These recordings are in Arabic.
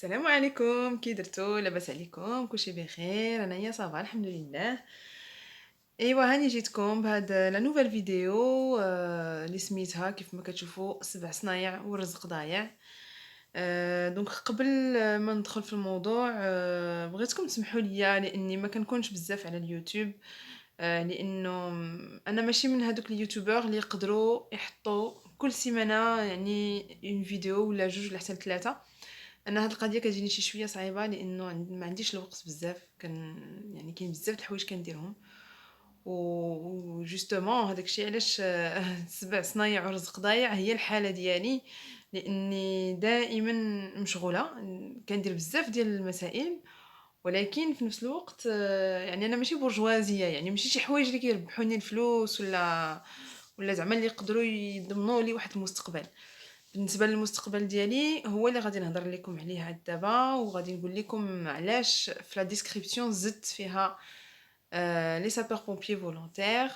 السلام عليكم، كي درتو؟ لاباس عليكم؟ كلشي بخير؟ انايا صافا الحمد لله. ايوا هاني جيتكم بهاد لا نوفيل فيديو اللي سميتها كيف ما كتشوفوا 7 صنايع والرزق ضايع. دونك قبل ما ندخل في الموضوع بغيتكم تسمحوا لي لاني ما كنكونش بزاف على اليوتيوب. لانه انا ماشي من هادوك اليوتيوبر اللي يقدروا يحطوا كل سيمانه يعني اون فيديو ولا جوج ولا حتى 3. انا هاد القضيه كتجيني شي شويه صعيبه لانه ما عنديش الوقت بزاف، يعني كاين بزاف د الحوايج كنديرهم و جوستومون هذاك الشيء علاش 7 صنايع ورزق ضايع هي الحاله ديالي، لاني دائما مشغوله كندير بزاف ديال المسائل. ولكن في نفس الوقت يعني انا ماشي برجوازيه، يعني ماشي شي حوايج اللي كيربحوني الفلوس ولا زعما اللي يقدروا يضمنوا لي واحد المستقبل. بالنسبه للمستقبل ديالي هو اللي غادي نهضر لكم عليه عاد دابا، وغادي نقول لكم علاش في لا ديسكريبسيون زدت فيها لي سابور بومبيي فولونتير.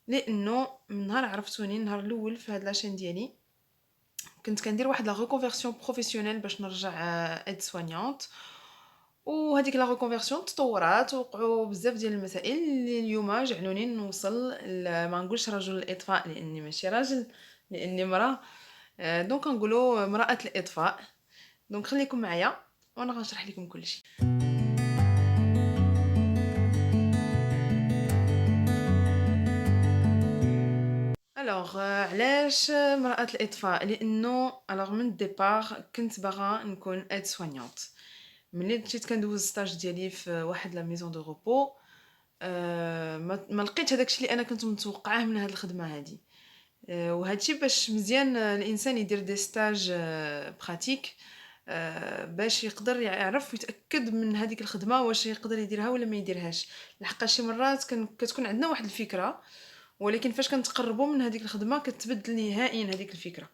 لانه من نهار عرفتوني النهار الاول في هاد لاشين ديالي كنت كندير واحد لا ريكونفيرسيون بروفيسيونيل باش نرجع ايد سوانيونت. وهذيك لا ريكونفيرسيون تطورات ووقعوا بزاف ديال المسائل اللي اليوم جعلوني نوصل ما نقولش رجل الاطفاء لاني ماشي راجل، لاني مراه. دونك نقولوا امراه الاطفاء. دونك خليكم معايا وانا غنشرح لكم كلشي. الوغ علاش امراه الاطفاء؟ لانه الوغ من الديبار كنت باغا نكون ايد سوانيونت. ملي مشيت كندوز ستاج ديالي في واحد لا ميزون دو روبو، ما لقيتش هذاك الشيء اللي انا كنت متوقعاه من هذه الخدمه هذه. وهذا الشيء باش مزيان الانسان يدير دي ستاج براتيك باش يقدر يعرف ويتاكد من هذيك الخدمه واش يقدر يديرها ولا ما يديرهاش. لحق شي مرات كتكون عندنا واحد الفكره، ولكن فاش كنتقربوا من هذيك الخدمه كتبدل نهائيا هذيك الفكره.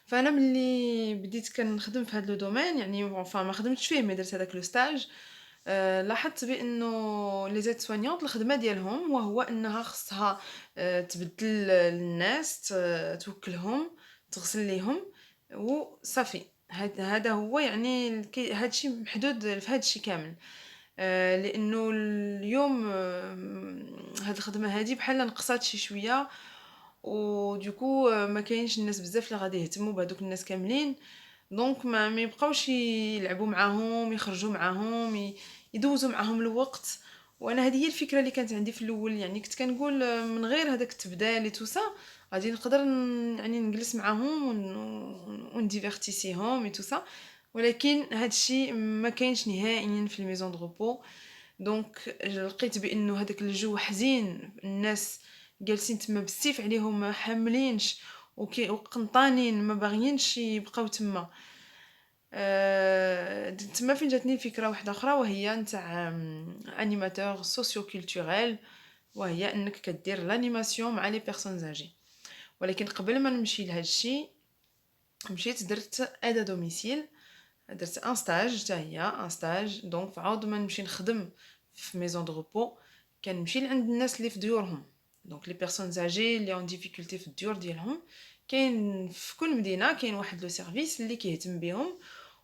فانا ملي بديت كنخدم في هذا لو دومين، يعني ما خدمتش فيه مي درت هذاك لو ستاج، لاحظت بانه لي زيد سوانيونط الخدمه ديالهم وهو انها خصها تبدل الناس، توكلهم، تغسل ليهم وصافي. هذا هو يعني هذا الشيء محدود في هذا الشيء كامل. لانه اليوم هاد الخدمه هذه بحال نقصات شي شويه، ودوكو ما كاينش الناس بزاف اللي غادي يهتموا بهذوك الناس كاملين. دونك ما يبقاوش يلعبوا معاهم، يخرجوا معاهم، يدوزوا معاهم الوقت. وانا هذه هي الفكره اللي كانت عندي في الاول، يعني كنت كنقول من غير هذاك التبدال توسا غادي نقدر يعني نجلس معاهم ونديفيرتيسيهم توسا. ولكن هذا الشيء ما كاينش نهائيا في الميزون دو روبو. دونك لقيت بانه هذاك الجو حزين، الناس جالسين تما بالسيف عليهم ما حاملينش وقنطانين ما باغيينش يبقاو تما. تما فين جاتني فكره واحده اخرى، وهي نتاع انيماتور سوسيو كولتوريل، وهي انك كدير لانيماسيون مع لي بيرسون زاجي. ولكن قبل ما نمشي لهذا الشيء مشيت درت ادا دوميسيل، درت ان ستاج حتى هي ان ستاج. دونك فعوض ما نمشي نخدم في ميزون دو روبو كنمشي لعند الناس اللي في ديورهم. دونك لي بيرسون زاجي اللي اون ديفيكولتي في الديور ديالهم، كاين في كل مدينه كاين واحد لو سيرفيس اللي كيهتم بهم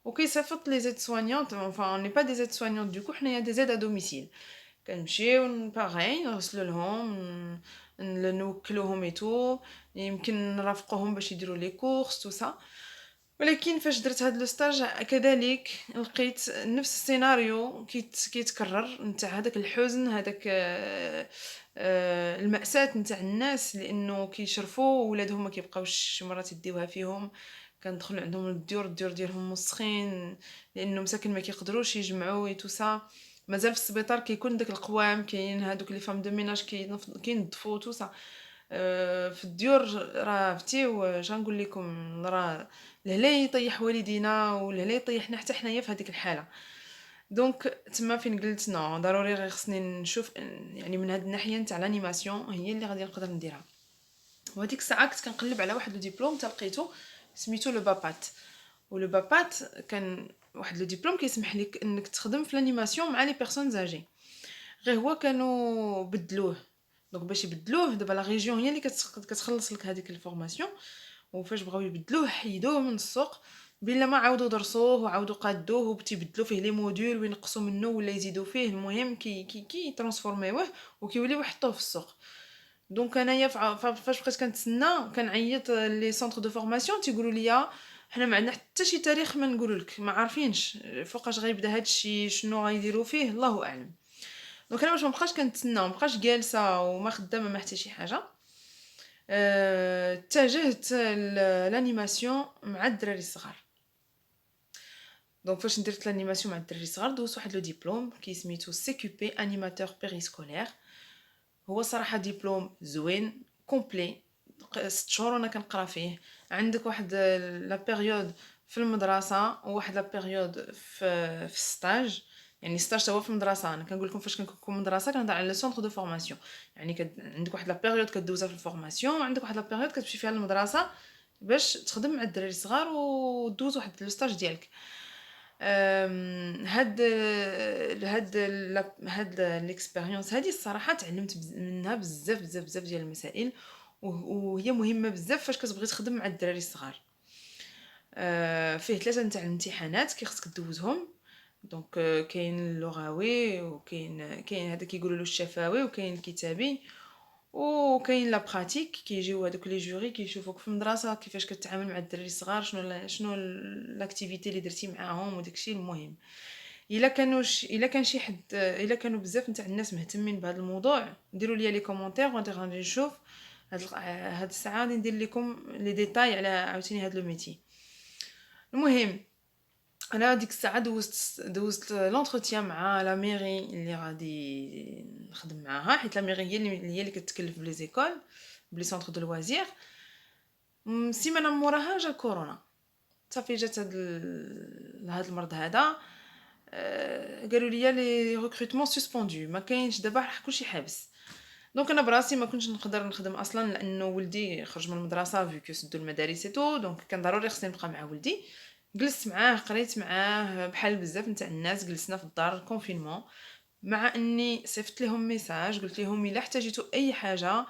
وكيصيفط لي زيد سوانيونط. اون ني با دي زيد سوانيونط دوكو، حنايا دي زيد ا دوميسيل. كنمشيو باغي نغسلو لهم، نوكلوهم تو، يمكن نرافقوهم باش يديروا لي كورس تو سا. ولكن فاش درت هاد لو ستاج كذلك لقيت نفس السيناريو كيتكرر نتاع هذاك الحزن، هذاك المأساة نتاع الناس لانه كيشرفوا ولادهم ما كيبقاوش شي مرات يديوها فيهم. كندخلوا عندهم الديور ديالهم مسخين لانه مساكن ما كيقدروش يجمعوا تو سا. مازال في السبيطار كيكون داك القوام، كاين هادوك لي فام دو ميناج كينظفوا تو سا. في الديور راه فتيو شنقول لكم، راه لهلا يطيح والدينا ولهلا يطيحنا حتى حنايا في هذيك الحاله. دونك تما فين قلت نو ضروري غير خصني نشوف يعني من هاد الناحيه نتاع الانيماسيون هي اللي غادي نقدر نديرها. وهذيك الساعه كنت كنقلب على واحد لو ديبلوم لقيتو سميتو لو بابات. ولو بابات كان واحد لو ديبلوم كيسمح لك انك تخدم في الانيماسيون مع لي بيرسون زاجي. غير هو كانوا بدلوه. دونك باش يبدلوه دابا لا ريجيون هي اللي كتخلص لك هذيك الفورماسيون، وفاش بغاو يبدلوه حيدوه من السوق. بلا ما عاودوا درسوه وعاودوا قادوه وتيبدلوا فيه لي موديول وينقصوا منه ولا يزيدوا فيه، المهم كي ترانسفورميوه وكيوليو يحطوه في السوق. دونك انايا فاش بقيت كنتسنى كنعيط لي سونطر دو فورماسيون تيقولوا لي حنا ما عندنا حتى شي تاريخ ما نقولوا لك، ما عارفينش فوقاش غيبدا هذا الشيء، شنو غيديروا فيه، الله اعلم. دونك انا باش ما بقاش كنتسنى وما بقاش جالسه وما خدامه ما حتى شي حاجه، اتجهت لانيماسيون مع الدراري الصغار. دونك فاش درت لانيماسيون مع الدراري الصغار دوزت واحد لو ديبلوم سميتو سي كيو بي انيماتور بيريسكولير. هو صراحه ديبلوم زوين كومبلي، 6 شهور وانا كنقرا فيه. عندك واحد لا بيريود في المدرسه وواحد لا بيريود في ستاج. يعني ستاج هو في المدرسه، انا كنقول لكم فاش كنكون في المدرسه كنهضر على لي سونطر دو فورماسيون. يعني عندك واحد لا بيريود كدوزها في الفورماسيون، وعندك واحد لا بيريود كتمشي فيها للمدرسه باش تخدم مع الدراري الصغار ودوز واحد لو ستاج ديالك. هاد ليكسبيريونس هادي الصراحه تعلمت منها بزاف ديال المسائل، وهي مهمه بزاف فاش كتبغي تخدم مع الدراري الصغار. فيه 3 نتاع الامتحانات كي خصك دوزهم. دونك كاين اللغوي وكاين هذا كيقولوا له الشفوي وكاين الكتابي وكاين لا براتيك كيجيو هذوك لي جوري كيشوفوك في المدرسه كيفاش كتعامل مع الدراري الصغار، شنو لاكتيفيتي اللي درتي معاهم وداكشي. المهم الا كان شي حد، الا كانوا بزاف نتاع الناس مهتمين بهذا الموضوع ديروا لي كومونتير غادي نشوف هاد الساعه غادي ندير لكم لي ديتاي على عاوتاني هاد لو ميتي. المهم انا ديك الساعه دوزت لونتروتيان مع لا ميري اللي غادي نخدم معاها، حيت لا ميري هي اللي كتكلف بلي زيكول بلي سونطر دو لوازير. سيمانه موراها جا كورونا، صافي جات هاد المرض هذا. قالوا لي لي ريكروتمون سسبوندو، ما كاينش دابا كلشي حابس. دونك انا براسي ما كنتش نقدر نخدم اصلا لانه ولدي خرج من المدرسه فيكو سدوا المدارس تو، دونك كان ضروري خصني نبقى مع ولدي. جلست معاه قريت معاه بحال بزاف نتاع الناس، جلسنا في الدار كونفينمون. مع اني صيفط لهم ميساج قلت لهم الا احتاجتوا اي حاجه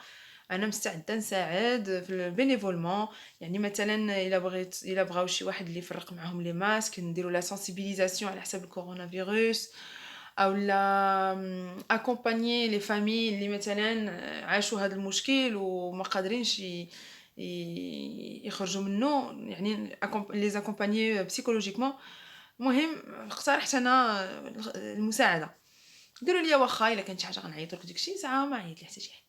انا مستعده نساعد في البينيفولمون. يعني مثلا الا بغاو شي واحد اللي يفرق معهم لي ماسك نديروا لا سنسيبيليزاسيون على حساب الكورونا فيروس، او لا اكومبانيي لي فامي اللي مثلا عاشوا هذا المشكل وما قادرينش يخرجوا منه، يعني لي زاكومبانيي بسيكولوجيكمون. المهم اقترحت انا المساعده. قالوا لي واخا الا كانت شي حاجه غنعيط لك داكشي ساعه ما عيط لي حتى شي حد.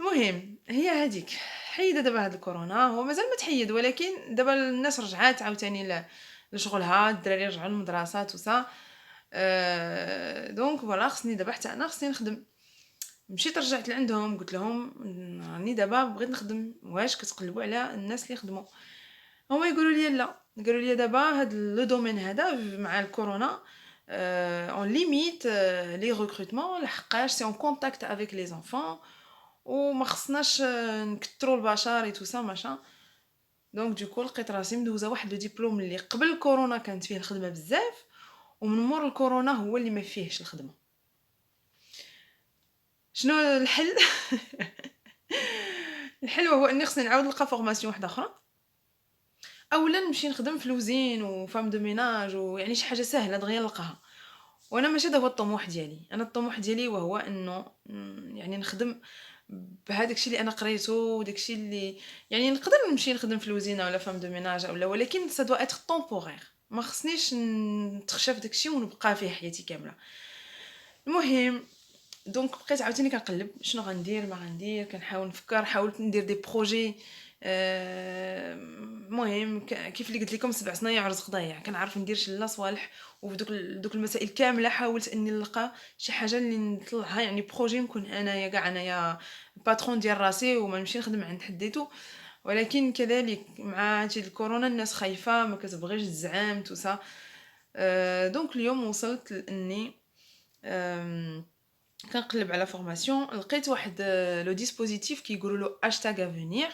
المهم هي هذيك حيده دابا هاد الكورونا، هو مازال ما تحيد ولكن دابا الناس رجعات عاوتاني لشغلها، الدراري رجعوا للمدرسه وصا. دونك فوالا خصني دابا حتى انا خصني نخدم. مشيت رجعت لعندهم قلت لهم راني دابا بغيت نخدم، واش كتقلبوا على الناس اللي يخدموا؟ هما يقولوا لي لا، قالوا لي دابا هاد لو دومين هذا مع الكورونا اون ليميت لي ريكروتمون لحقاش سي اون كونتاكت افيك لي زونفون وما خصناش نكثروا البشر اي تو سا ماشا. دونك دوكو لقيت راسي مدوزه واحد لو ديبلوم اللي قبل الكورونا كانت فيه الخدمه بزاف، ومن مور الكورونا هو اللي ما فيهش الخدمه. شنو الحل؟ الحل هو اني خصني نعاود نلقى فورماسيون واحده اخرى، اولا نمشي نخدم في لوزين وفام دو ميناج ويعني شي حاجه سهله دغيا نلقاها. وانا ماشي هذا هو الطموح ديالي، انا الطموح ديالي وهو انه يعني نخدم بهذاك الشيء اللي انا قريته وداك الشيء اللي يعني نقدر نمشي نخدم في لوزينه ولا فام دو ميناج ولا، ولكن سا دو اتر طومبورير، ما خصنيش نتخشى في داك الشيء ونبقى فيه حياتي كامله. المهم دونك بقيت عاوتاني كنقلب شنو غندير ما غندير، كنحاول نفكر، حاولت ندير دي بروجي. المهم كيف اللي قلت لكم 7 صنايع رزق ضايع، كنعرف ندير شلا صوالح. وفي دوك المسائل كامله حاولت اني نلقى شي حاجه اللي نطلعها، يعني بروجي نكون انايا كاع انايا باترون ديال راسي وما نمشي نخدم عند حديتو. ولكن كذلك مع هادشي الكورونا الناس خايفه ما كتبغيش تزعم توسا. دونك اليوم وصلت لاني كنقلب على فورماسيون، لقيت واحد لو ديسبوزيتيف كيقولوا له هاشتاغ افونير.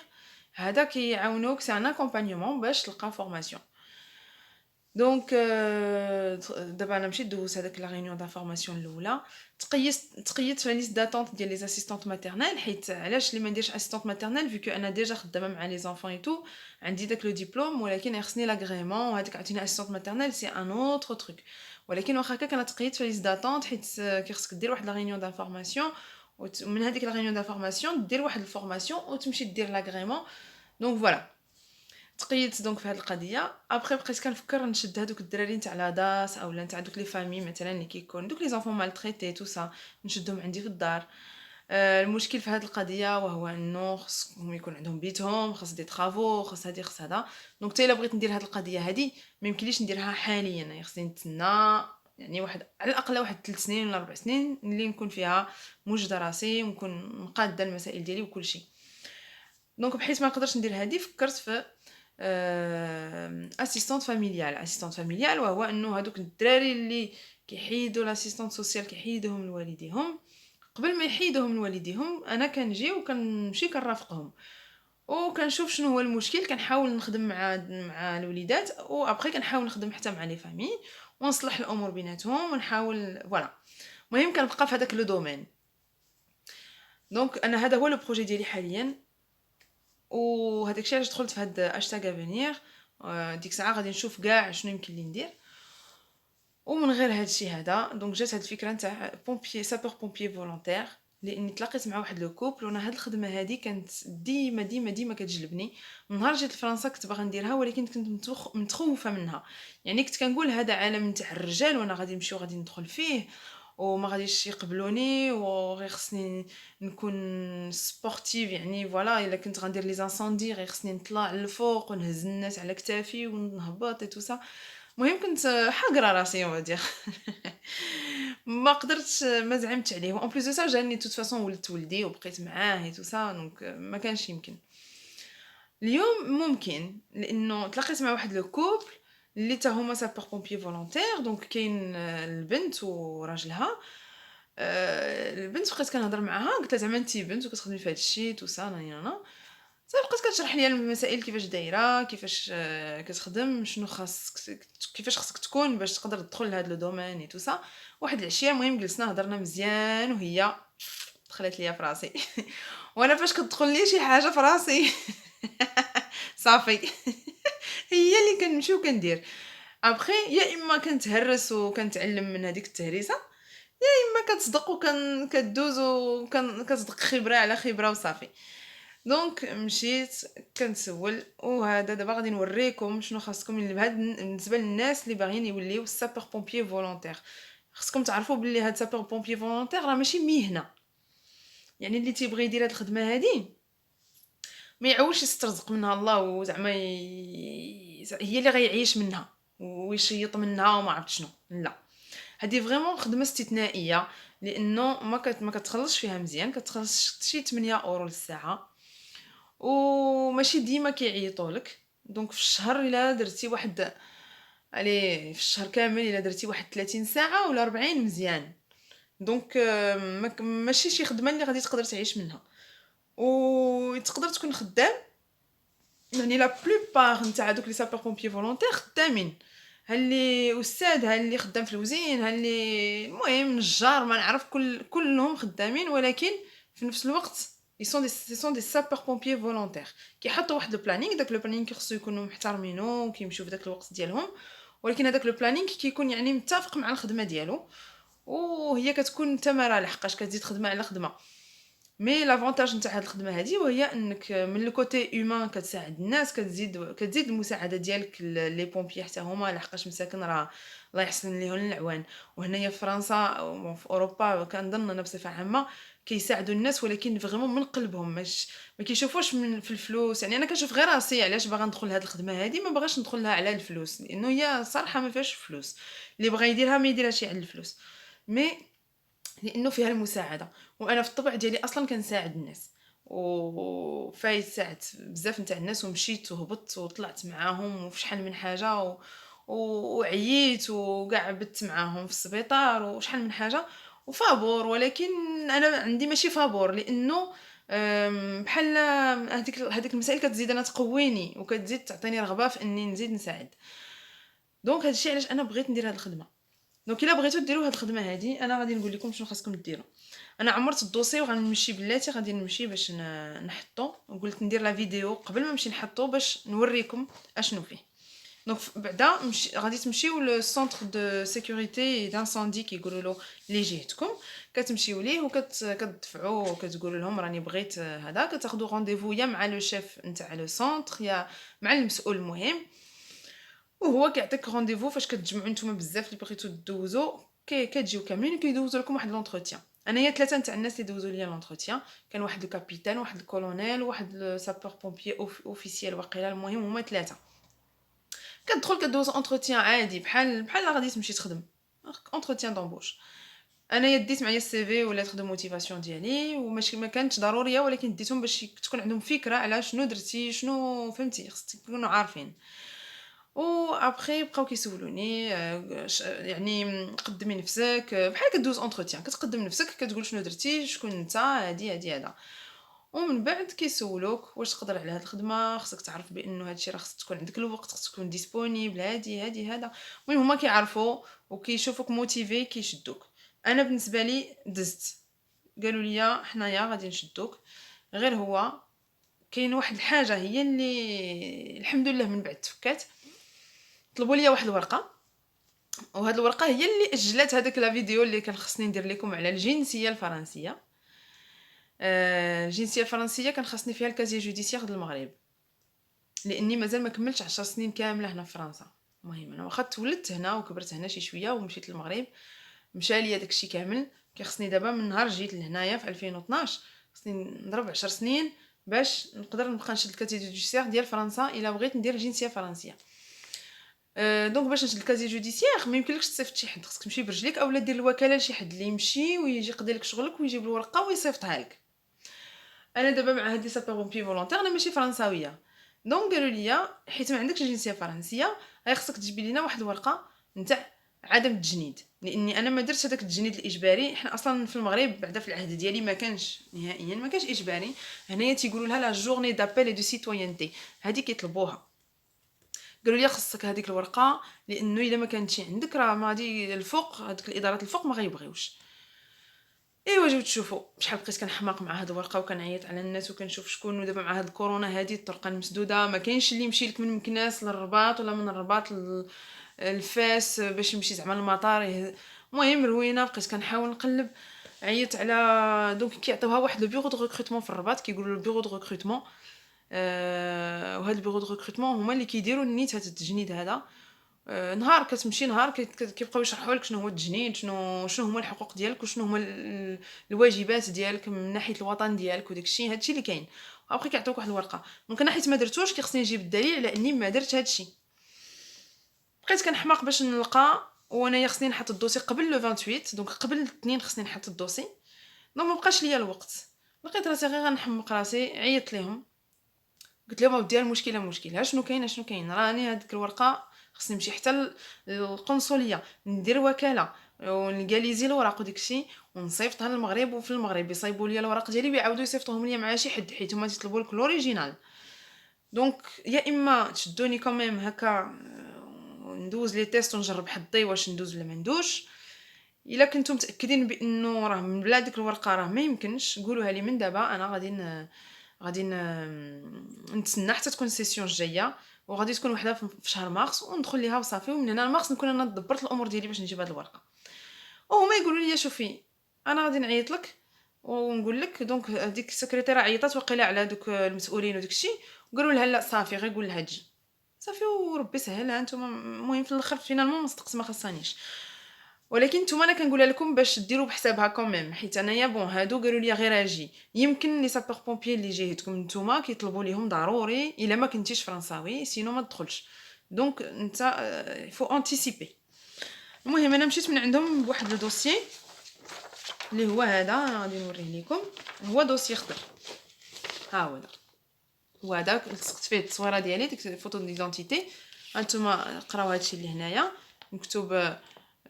هذا كيعاونوك سي ان اكومبانيمون باش تلقى فورماسيون. دونك دابا أنا مشيت دوزت هذاك لا réunion d'information الأولى، تقيّدت في la liste d'attente ديال les assistantes maternelles حيت علاش لي ما نديرش assistante maternelle vu que أنا déjà خدامة مع les enfants et tout، عندي داك le diplôme ولكن خصني l'agrément وهاديك عاوتاني assistante maternelle c'est un autre truc، ولكن واخا هكاك أنا تقيّدت في la liste d'attente حيت كي خصك دير واحد la réunion d'information ومن هاديك la réunion d'information دير واحد الformation وتمشي دير l'agrément، donc voilà. تقيدت دونك في هاد القضيه. ابخي بقيت كنفكر نشد هادوك الدراري نتاع لاداس اولا نتاع دوك لي فامي مثلا اللي كيكون دوك لي زونفون مال تريتي تو سا نشدهم عندي في الدار. المشكل في هاد القضيه وهو انه خصهم يكون عندهم بيتهم، خاص دي طرافو، خاص هادي خاص هذا. دونك حتى الا بغيت ندير هاد القضيه هادي ما يمكنليش نديرها حاليا، يعني خصني نتسنى يعني واحد على الاقل واحد 3 سنين ولا 4 سنين اللي نكون فيها موجده راسي ونكون مقاده المسائل ديالي وكل شيء. دونك بحيث ما نقدرش ندير هادي فكرت في اسيستونت فاميليال. اسيستونت فاميليال وهو انه هادوك الدراري اللي كيحيدوا لاسيستونت سوسيال كيحيدوهم لوالديهم، قبل ما يحيدوهم لوالديهم انا كنجي وكنمشي كنرافقهم وكنشوف شنو هو المشكل، كنحاول نخدم مع الوليدات وابخي كنحاول نخدم حتى مع لي فامي ونصلح الامور بيناتهم ونحاول فوالا. المهم كنبقى في هذاك لو دومين. دونك انا هذا هو لو بروجي ديالي حاليا، وهداك الشيء علاش دخلت في هاد اشتاغ افينير. ديك الساعه غادي نشوف كاع شنو يمكن لي ندير. ومن غير هاد الشيء هذا دونك جات هاد الفكره نتاع بومبيي سابور بومبيي فولونتير، لاني تلاقيت مع واحد لو كوبل وانا هاد الخدمه هادي كانت ديما كتجلبني. من نهار جيت لفرنسا كنت باغا نديرها ولكن كنت متخوفه منها، يعني كنت كنقول هذا عالم نتاع الرجال وانا غادي نمشي وغادي ندخل فيه وما غاديش يقبلوني وغير خصني نكون سبورتيف، يعني فوالا الا كنت غندير لي زانسوندي غير خصني نطلع للفوق ونهز الناس على كتافي ونهبط تو سا. المهم كنت حاقره راسي اون دير ما قدرتش ما زعمتش عليه. اون بليس دو سا جاني توت فاصون ولدت ولدي وبقيت معاه اي تو سا، دونك ما كانش يمكن. اليوم ممكن لانه تلاقيت مع واحد لو كوبل اللي تا هما سابور بومبيي فولونتير. دونك كاين البنت وراجلها. البنت بقيت كنهضر معاها قلت لها زعما انت بنت وكتخدمي في هذا الشيء تو سا انا صافي بقات كتشرح لي المسائل كيفاش دايره كيفاش كتخدم شنو خاصك كيفاش خاصك تكون باش تقدر تدخل لهاد لو دومين تو سا. واحد العشيه المهم جلسنا هضرنا مزيان وهي دخلت ليا في راسي وانا فاش كتدخل لي شي حاجه في راسي صافي هي اللي كنمشي وكندير. ابخي يا اما كنتهرس وكنتعلم من هذيك التهريسه، اما كتصدق كدوز كتصدق خبره على خبره وصافي. دونك مشيت كنسول وهذا دابا غادي نوريكم شنو خاصكم بالنسبه للناس اللي باغيين يوليو سابور بومبيي فولونتير. خاصكم تعرفوا بلي هاد سابور بومبيي فولونتير راه ماشي مهنه، يعني اللي تيبغي يدير هاد الخدمه هادي ما يعولش يسترزق منها الله وزعما هي اللي غيعيش منها ويشيط منها وما عرفت شنو. لا، هذه فريمون خدمه استثنائيه لانه ما كتخلصش فيها مزيان، كتخلص شي 8 اورو للساعه وماشي ديما كيعيطوا لك. دونك في الشهر الا درتي واحد علي في الشهر كامل الا درتي واحد 30 ساعه ولا 40 مزيان. دونك ماشي شي خدمه اللي غادي تقدر تعيش منها وتقدر تكون خدام. يعني لا بلوبار نتاع دوك لي سابور بومبيي فولونتير خدامين، ها اللي استاذ ها اللي خدام في الوزين ها اللي المهم نجار ما نعرف كلهم خدامين، ولكن في نفس الوقت سي سون دي سابور بومبيي فولونتير كيحطوا واحد لو بلانينغ. داك لو بلانينغ كيخصو يكونوا محترمينو وكيمشيو في داك الوقت ديالهم، ولكن هذاك لو بلانينغ كيكون يعني متفق مع الخدمه ديالو وهي كتكون تماره لحقاش كتزيد خدمه على خدمه. مي لافونتاج نتاع هاد الخدمه هادي وهي انك من لو كوتي هيومان كتساعد الناس، كتزيد المساعده ديالك لي بومبيي حتى هما لحقاش مساكن راه الله يحسن ليهم العوان. وهنايا في فرنسا وفي اوروبا كنظن انا بصفه عامه كيساعدوا الناس ولكن فريمون من قلبهم، ما كيشوفوش من في الفلوس. يعني انا كنشوف غير راسي علاش باغا ندخل لهاد الخدمه هادي، ما باغاش ندخل لها على الفلوس لانه هي صراحه ما فيهاش فلوس. اللي بغى يديرها ما يديرهاش على الفلوس، مي لانه فيها المساعده. وانا في الطبع ديالي اصلا كنساعد الناس وفايت ساعدت بزاف نتاع الناس ومشيت وهبطت وطلعت معاهم وفي شحال من حاجه وعييت وكاع بت معاهم في السبيطار وشحال من حاجه وفابور. ولكن انا عندي ماشي فابور لانه بحال هذيك المسائل كتزيد انا تقويني وكتزيد تعطيني رغبه في اني نزيد نساعد. دونك هادشي علاش انا بغيت ندير هاد الخدمه. دونك الا بغيتو ديروا هاد الخدمه هادي انا غادي نقول لكم شنو خاصكم ديروا. انا عمرت الدوسي وغنمشي بلاتي غادي نمشي باش نحطو، وقلت ندير لا فيديو قبل ما نمشي نحطو باش نوريكم اشنو فيه. دونك بعدا غادي تمشيو للسونتر دو سيكوريتي دانساندي كيقولوا له اللي جهتكم، كتمشيو ليه وكتدفعوا وكتقولوا لهم راني بغيت هذا، كتاخذوا رونديفو يا مع لو شيف نتاع لو سونتر يا مع المسؤول المهم، وهو كيعطيك رونديفو فاش كتجمعوا نتوما بزاف اللي بغيتو دوزو كتجيو كاملين وكيدوزوا لكم واحد لونتروتيان. انايا ثلاثه نتاع الناس اللي دوزوا ليا لونتروتيان، كان واحد الكابيتان واحد الكولونيل واحد سابور بومبيي اوفيسيال وقيله، المهم هما ثلاثه. كتدخل كدوز اونتروتيان عادي بحال غادي تمشي تخدم اونتروتيان دومبوش. انايا ديت معايا السي في ولا دو موتيفاسيون ديالي، وماشي ما كانتش ضروريه ولكن ديتهم باش تكون عندهم فكره على شنو درتي شنو فهمتي، خصك تكونوا عارفين. و ابري بقاو كيسولوني يعني قدمي نفسك، بحال كدوز اونتروتيان كتقدم نفسك كتقول شنو درتي شكون انت هادي هذا. ومن بعد كيسولوك واش تقدر على هاد الخدمه، خصك تعرف بانه هادشي راه خصك تكون عندك الوقت، خصك تكون ديسپونيبل هادي هذا. المهم هما كيعرفوا وكيشوفوك موتيفي كيشدوك. انا بالنسبه لي دزت، قالوا لي حنايا غادي نشدوك، غير هو كاين واحد الحاجه هي اللي الحمد لله من بعد تفكات. طلبوا لي واحد الورقه، وهاد الورقه هي اللي اجلت هذاك لا فيديو اللي كان خصني ندير لكم على الجنسيه الفرنسيه. الجنسيه الفرنسيه كان خاصني فيها الكازي جوديسيير ديال المغرب، لاني مازال ما كملتش 10 سنين كامله هنا في فرنسا. المهم انا واخا تولدت هنا وكبرت هنا شي شويه ومشيت للمغرب، مشى ليا داكشي كامل. كيخصني دابا من نهار جيت لهنايا في 2012 خصني نضرب 10 سنين باش نقدر نبقى نشد الكازي جوديسيير ديال فرنسا الا بغيت ندير الجنسيه الفرنسيه. دونك باش نشد الكازي جوديسيير ما يمكنلكش تصيفط شي حد، خصك تمشي برجليك اولا دير الوكاله لشي حد اللي يمشي ويجي يقضي لك شغلك ويجيب الورقه ويصيفطها لك. انا دابا مع هادي سابور بومبي فولونتير انا ماشي فرنساويه، دونك قالوا لي حيت ما عندكش جنسيه فرنسيه غير خصك تجيبي لينا واحد الورقه نتاع عدم التجنيد، لاني انا ما درتش هذاك التجنيد الاجباري. حنا اصلا في المغرب بعدا في العهد ديالي ما كانش نهائيا، ما كانش اجباري. هنايا تيقولوا لها لا جورني دابيل اي دو سيتويانتي، هذه كيطلبوها. قالوا لي خصك هذيك الورقه لانه الا ما كانتش عندك راه ما غادي الفوق هذيك الادارات الفوق ما غيبغيوش. ايوا جيو تشوفوا شحال بقيت كنحماق مع هاد الورقه وكنعيط على الناس وكنشوف شكون. ودابا مع هاد الكورونا هادي الطرقان مسدوده، ما كاينش اللي يمشي لك من مكناس للرباط ولا من الرباط الفاس باش يمشي زعما للمطار المهم روينه بقيت كنحاول نقلب. عيطت على دونك كيعطيوها واحد لو بيرو دو ريكروتمون في الرباط كيقولوا له بيرو دو ريكروتمون. وهاد البيرو دو ريكروتمون هما اللي كيديروا نيت هاد التجنيد هذا. نهار كتمشي نهار كيبقاو يشرحوا لك شنو هو التجنيد، شنو هما الحقوق ديالك وشنو هما الواجبات ديالك من ناحيه الوطن ديالك وداكشي هادشي اللي كاين. وابخي كيعطيوك واحد الورقه، دونك انا حيت ما درتوش كيخصني نجيب الدليل على اني ما درت هادشي. بقيت كنحماق باش نلقى، وانايا خصني نحط الدوسي قبل لو 28 دونك قبل الاثنين خصني نحط الدوسي. دونك ما بقاش ليا الوقت، لقيت راسي غير غنحمق راسي. عيطت ليهم قلت لهم اودي المشكله شنو كاين راني هذيك الورقه خصني نمشي حتى للقنصليه ندير وكاله ونلقاليزي الوراق وداكشي ونصيفطها للمغرب، وفي المغرب يصايبوا لي الوراق ديالي ويعاودوا يصيفطوهم لي مع شي حد حيت هما تيطلبوا لك الاوريجينال. دونك يا اما تشدوني كوميم هكا ندوز لي تيست ونجرب حظي واش ندوز ولا ما ندوش. الا كنتم متاكدين بانه راه من بلا ديك الورقه راه ما يمكنش قولوها لي من دابا. انا غادي نتسنى حتى تكون السيسيون الجايه وغادي تكون وحده في شهر مارس وندخل ليها وصافي، ومن هنا لمارس نكون انا دبرت الامور ديالي باش نجيب هذه الورقه. وهما يقولوا لي شوفي انا غادي نعيط لك ونقول لك. دونك هذيك السكرتيره عيطات وقيله على دوك المسؤولين وداك الشيء وقالوا لها لا صافي غير قول لها تجي صافي وربي سهلها انتم. المهم في الاخر فينالمون مصدقت ما خصانيش، ولكن نتوما انا كنقولها لكم باش ديروا بحسابها كوميم حيت انايا بون هادو قالوا لي غير اجي. يمكن لي سابور بومبيي اللي جهتكم نتوما كيطلبوا ليهم ضروري الا ما كنتيش فرنساوي سينو ما تدخلش. دونك انت فو انتيسيبي. المهم انا مشيت من عندهم بواحد الدوسيي اللي هو هذا غادي نوريه لكم. هو دوسيي خضر، ها هو هذا لصقت فيه التصويره ديالي ديك فوتو ديدونتيتي. هانتوما قراو هادشي اللي هنايا مكتوب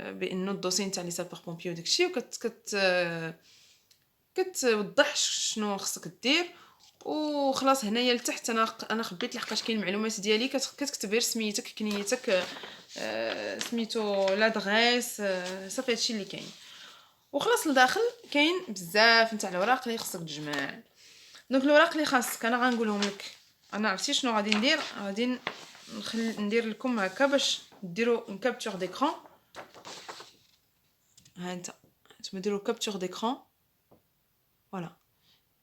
بانه الدوسي نتاع لي سابور بومبيي وداكشي كتوضح شنو خصك دير. وخلاص هنايا لتحت انا خبيت لحقاش كاين المعلومات ديالي كتكتب غير سميتك كنيتك سميتو لادريس، صافي هادشي اللي كاين. وخلاص لداخل كاين بزاف نتاع الوراق اللي خصك تجمع. دونك الوراق اللي خاصك انا غنقولهم لك. انا عرفتي شنو غادي ندير؟ غادي ندير لكم هكا باش ديروا اون كابتور ديكران. ها نتوما ديروا كابتور ديكران، فوالا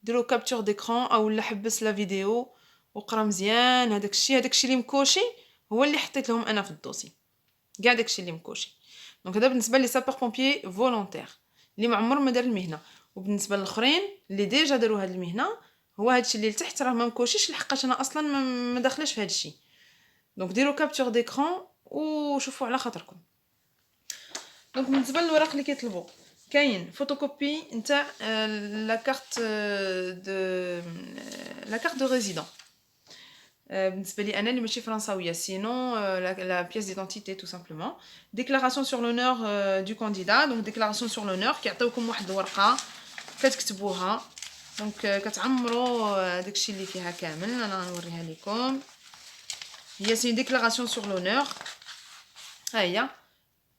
ديروا كابتور ديكران او لا حبس لا فيديو وقرا مزيان هذاك الشيء اللي مكوشي هو اللي حطيت لهم انا في الدوسي، كاع داكشي اللي مكوشي. دونك هذا بالنسبه لي سابور بومبيي فولونتير اللي ما عمر ما دار المهنه. وبالنسبه للاخرين اللي ديجا داروا هذه المهنه، هو هادشي اللي لتحت راه ما مكوشيش لحقاش انا اصلا ما داخلاش في هادشي. دونك ديروا كابتور ديكران وشوفوا على خاطركم. دونك بالنسبه للوراق اللي كيطلبوا، كاين فوتوكوبي نتاع لا كارت دو ريزيدون. بالنسبه لي انا اللي ماشي فرنساويه، سينون لا بياس ديدونتيتي تو سامبلومون. ديكلاراسيون سور لونور دو كانديدا. دونك ديكلاراسيون سور لونور كيعطيوكم واحد الورقه كتكتبوها، دونك كتعمروا داكشي اللي فيها كامل. انا غنوريها لكم. هي سي ديكلاراسيون سور لونور، ها هي.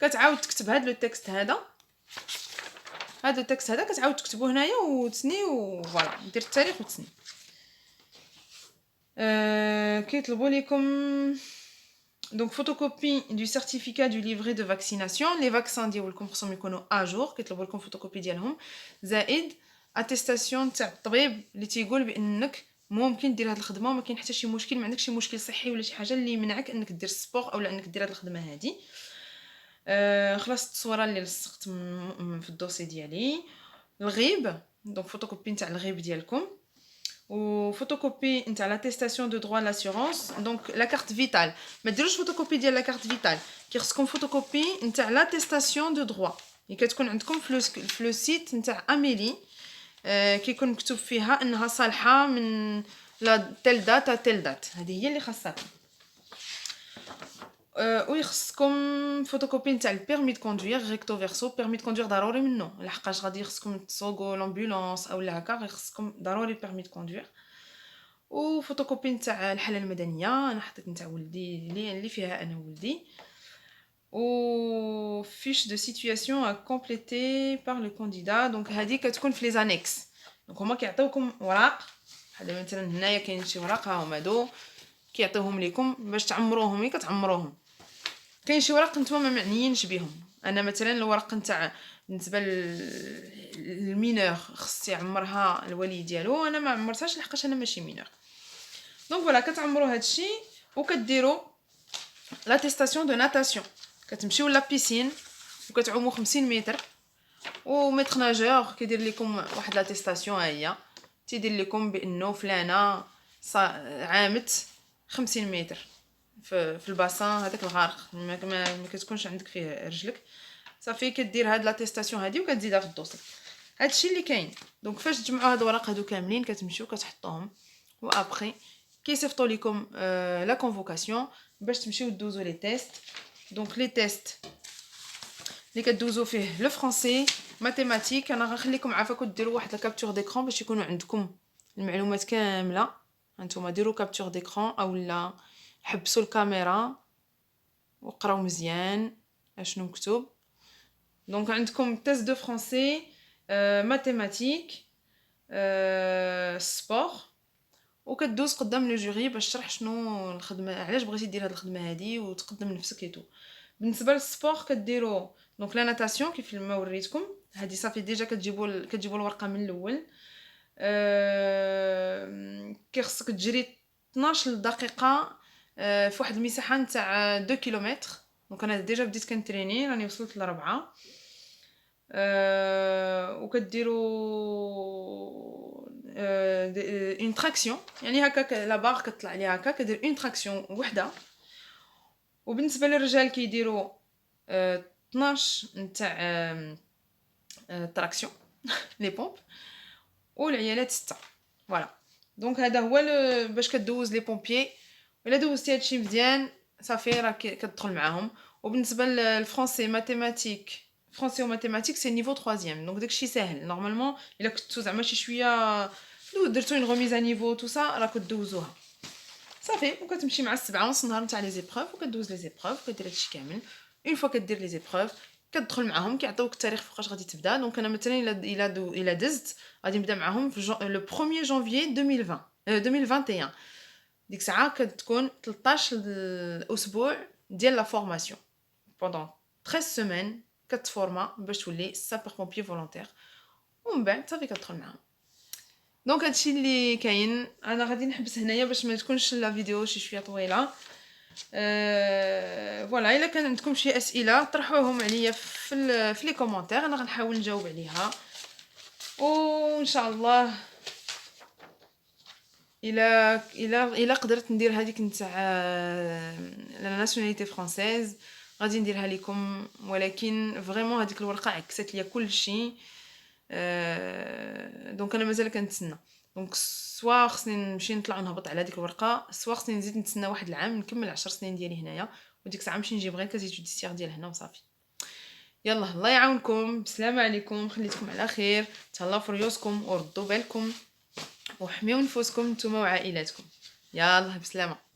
كتعاود تكتب هذا لو تكست هذا التكست هذا كتعاود تكتبوه هنايا وتسني وفوالا دير التاريخ وتسني. كيطلبوا لكم دونك فوتوكوبي دو سيرتيفيكا دو ليفري دو فاكسيناسيون. لي فاكسان ديالكم خصهم يكونوا اجور، كيطلبوا لكم فوتوكوبي ديالهم، زائد اتيستاسيون تاع الطبيب اللي تيقول بانك ممكن دير هاد الخدمه وما كاين حتى شي مشكل، ما عندكش شي مشكل صحي ولا شي حاجه اللي يمنعك انك دير السبور او انك دير هاد الخدمه هادي. خلاص التصويره اللي لصقت في الدوسي ديالي. الغيب دونك فوتوكوبي نتاع الغيب ديالكم، وفوتوكوبي نتاع لاتيستاسيون دو دروا لاسيورونس. دونك لا كارت فيتال ما ديروش فوتوكوبي ديال لا كارت فيتال، كيخصكم فوتوكوبي نتاع لاتيستاسيون دو دروا اللي كتكون عندكم في لو سيت نتاع اميلي. كيكون مكتوب فيها انها صالحه من لا تيل دات تيل دات، هذه هي اللي خاصكم. ويخصكم فوتوكوبي نتاع البيرمي دو كوندوير ريكتو فيرسو. بيرمي دو كوندوير ضروري منه لحقاش غادي يخصكم تسوقوا لامبولانس او لا هكا، غيخصكم ضروري بيرمي دو كوندوير. وفوتوكوبي نتاع الحاله المدنيه، انا حطيت نتاع ولدي اللي فيها انا ولدي. و فيش دو سيتوياسيون ا كومبليتي بار لو كانديدا. دونك هذه كتكون في لي زانيكس. دونك هما كيعطيوكم وراق، بحال مثلا هنايا كاين شي وراق ها هما هادو كيعطيوهم لكم باش تعمروهم. ملي كتعمروهم كاين شي وراق نتوما ما معنيينش بهم. انا مثلا الورق نتاع بالنسبه للمينور خص يعمرها الولي ديالو، انا ما عمرتهاش لحقاش انا ماشي مينور. دونك فوالا كتعمروا هادشي وكديروا لاتيستاسيون دو ناتاسيون. كتمشيو لا بيسين وكتعوموا 50 متر، وميتر ناجور كيدير لكم واحد لاتيستاسيون، ها هي تيدير لكم بانه فلانه عامت 50 متر في الباسان هذاك الغارق ما كتكونش عندك فيه رجلك. صافي كدير هاد لاتيستاسيون هادي وكتزيدها في الدوسي. هادشي اللي كاين. دونك فاش تجمعوا هاد الوراق هادو كاملين كتمشيو كتحطوهم، وابري كيصيفطوا لكم لا كونفوكاسيون باش تمشيو دوزو لي تيست. دونك لي تيست اللي كدوزو فيه لو فرونسي، ماتيماتيك. انا غنخليكم عافاكم ديروا واحد الكابتور ديكران باش يكونوا عندكم المعلومات كامله. هانتوما ديروا كابتور ديكران اولا حبسوا الكاميرا وقراو مزيان اشنو مكتوب. دونك عندكم تيست دو فرونسي، ماتيماتيك، سبور، وكدوز قدام لو جوري باش تشرح شنو الخدمه، علاش بغيتي دير هاد الخدمه هادي وتقدم نفسك ايتو. بالنسبه للسبور كديروا دونك لا ناتاسيون كيف ما وريتكم هادي صافي ديجا كتجيبوا الورقه من الاول. كيخصك تجري 12 دقيقه في واحد المساحه نتاع 2 كيلومتر. دونك انا ديجا بديت كنتريني راني وصلت ل4. وكديروا اون تراكسيون، يعني هكا لا باغ كتطلع ليها هكا كدير اون تراكسيون وحده. وبالنسبه للرجال كيديروا 12 نتاع تراكسيون لي بومب، والعيالات 6. فوالا دونك هذا هو باش كدوز لي بومبيي. الا دوزتي هادشي مزيان صافي راه كتدخل معاهم. وبالنسبه للفرونسي ماتيماتيك، فرونسي وماتيماتيك سي نيفو 3 دونك داكشي ساهل نورمالمون. الا كنتو زعما شي شويه درتو اون ريميز ا نيفو تو سا راه كدوزوها صافي وكتمشي مع 7:30 نهار نتاع لي زيبروف وكدوز لي زيبروف كدير هادشي كامل. اون فوا كدير لي زيبروف كتدخل معاهم كيعطيوك التاريخ فوقاش غادي تبدا. دونك انا مثلا الا دزت غادي نبدا معاهم في لو 1 جانفيي 2020 2021. ديك الساعه كتكون 13 الاسبوع ديال لا فورماسيون بوندون 13 سيمين كتفورما باش تولي سابور بومبيي فولونتير ومن بعد صافي كتدخل معاهم. دونك هادشي اللي كاين. انا غادي نحبس هنايا باش ما تكونش لا فيديو شي شويه طويله. فوالا الا كان عندكم شي اسئله طرحوهم عليا في لي كومونتير انا غنحاول نجاوب عليها وان شاء الله الا قدرت ندير هذيك نتاع لا ناسيوناليتي فرانسيز غادي نديرها لكم. ولكن فريمون هذيك الورقه عكست ليا كلشي. دونك انا مازال كنتسنى. دونك سوا خصني نمشي نطلع نهبط على هذيك الورقه سوا خصني نزيد نتسنى واحد العام نكمل 10 سنين ديالي هنايا وديك الساعه نمشي نجيب غير كازيت جوديسيير ديال هنا وصافي. يلا الله يعاونكم. بسلامه عليكم. خليتكم على خير. تهلاو في ريوسكم وردوا بالكم وحميو نفوسكم نتوما وعائلاتكم. يلا بسلامه.